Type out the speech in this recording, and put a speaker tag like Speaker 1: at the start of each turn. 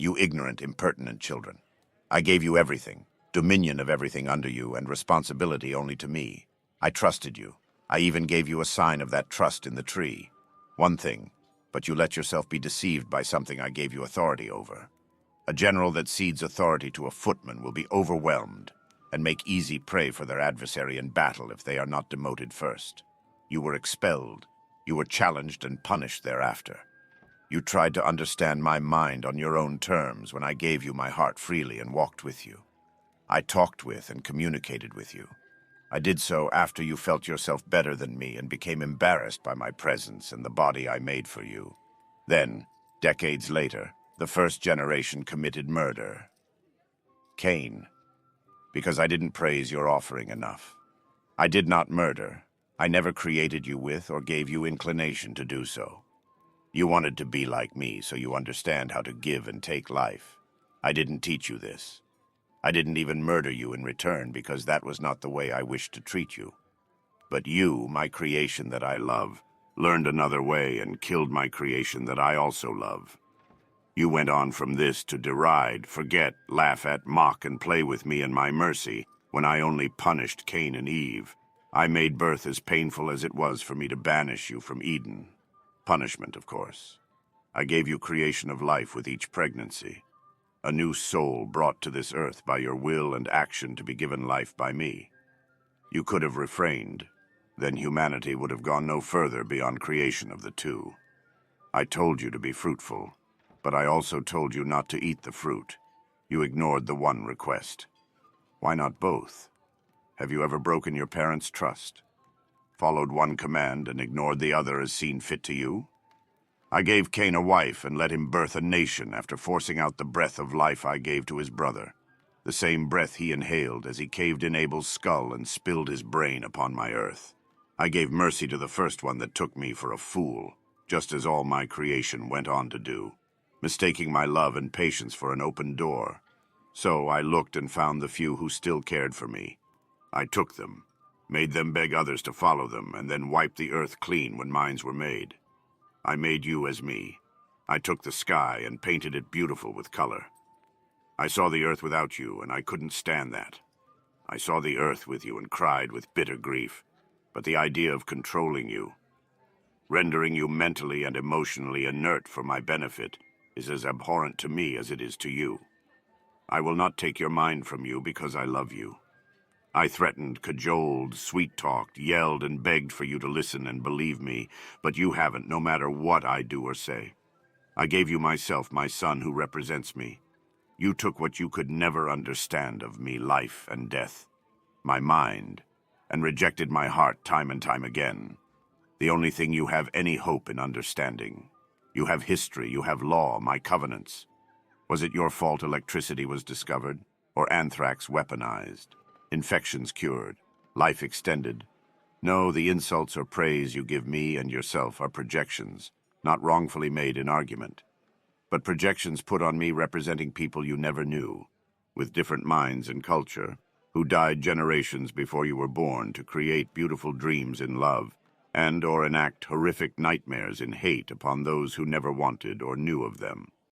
Speaker 1: You ignorant, impertinent children. I gave you everything, dominion of everything under you, and responsibility only to me. I trusted you. I even gave you a sign of that trust in the tree. One thing, but you let yourself be deceived by something I gave you authority over. A general that cedes authority to a footman will be overwhelmed and make easy prey for their adversary in battle if they are not demoted first. You were expelled. You were challenged and punished thereafter. You tried to understand my mind on your own terms when I gave you my heart freely and walked with you. I talked with and communicated with you. I did so after you felt yourself better than me and became embarrassed by my presence and the body I made for you. Then, decades later, the first generation committed murder. Cain, because I didn't praise your offering enough. I did not murder. I never created you with or gave you inclination to do so. You wanted to be like me, so you understand how to give and take life. I didn't teach you this. I didn't even murder you in return because that was not the way I wished to treat you. But you, my creation that I love, learned another way and killed my creation that I also love. You went on from this to deride, forget, laugh at, mock, and play with me and my mercy when I only punished Cain and Eve. I made birth as painful as it was for me to banish you from Eden. Punishment, of course. I gave you creation of life with each pregnancy. A new soul brought to this earth by your will and action to be given life by me. You could have refrained. Then humanity would have gone no further beyond creation of the two. I told you to be fruitful, but I also told you not to eat the fruit. You ignored the one request. Why not both? Have you ever broken your parents' trust? Followed one command and ignored the other as seen fit to you? I gave Cain a wife and let him birth a nation after forcing out the breath of life I gave to his brother, the same breath he inhaled as he caved in Abel's skull and spilled his brain upon my earth. I gave mercy to the first one that took me for a fool, just as all my creation went on to do, mistaking my love and patience for an open door. So I looked and found the few who still cared for me. I took them, made them beg others to follow them, and then wiped the earth clean when mines were made. I made you as me. I took the sky and painted it beautiful with color. I saw the earth without you, and I couldn't stand that. I saw the earth with you and cried with bitter grief, but the idea of controlling you, rendering you mentally and emotionally inert for my benefit, is as abhorrent to me as it is to you. I will not take your mind from you because I love you. I threatened, cajoled, sweet-talked, yelled, and begged for you to listen and believe me, but you haven't, no matter what I do or say. I gave you myself, my son who represents me. You took what you could never understand of me, life and death, my mind, and rejected my heart time and time again. The only thing you have any hope in understanding. You have history, you have law, my covenants. Was it your fault electricity was discovered, or anthrax weaponized? Infections cured, life extended? No, the insults or praise you give me and yourself are projections, not wrongfully made in argument, but projections put on me representing people you never knew, with different minds and culture, who died generations before you were born to create beautiful dreams in love, and or enact horrific nightmares in hate upon those who never wanted or knew of them.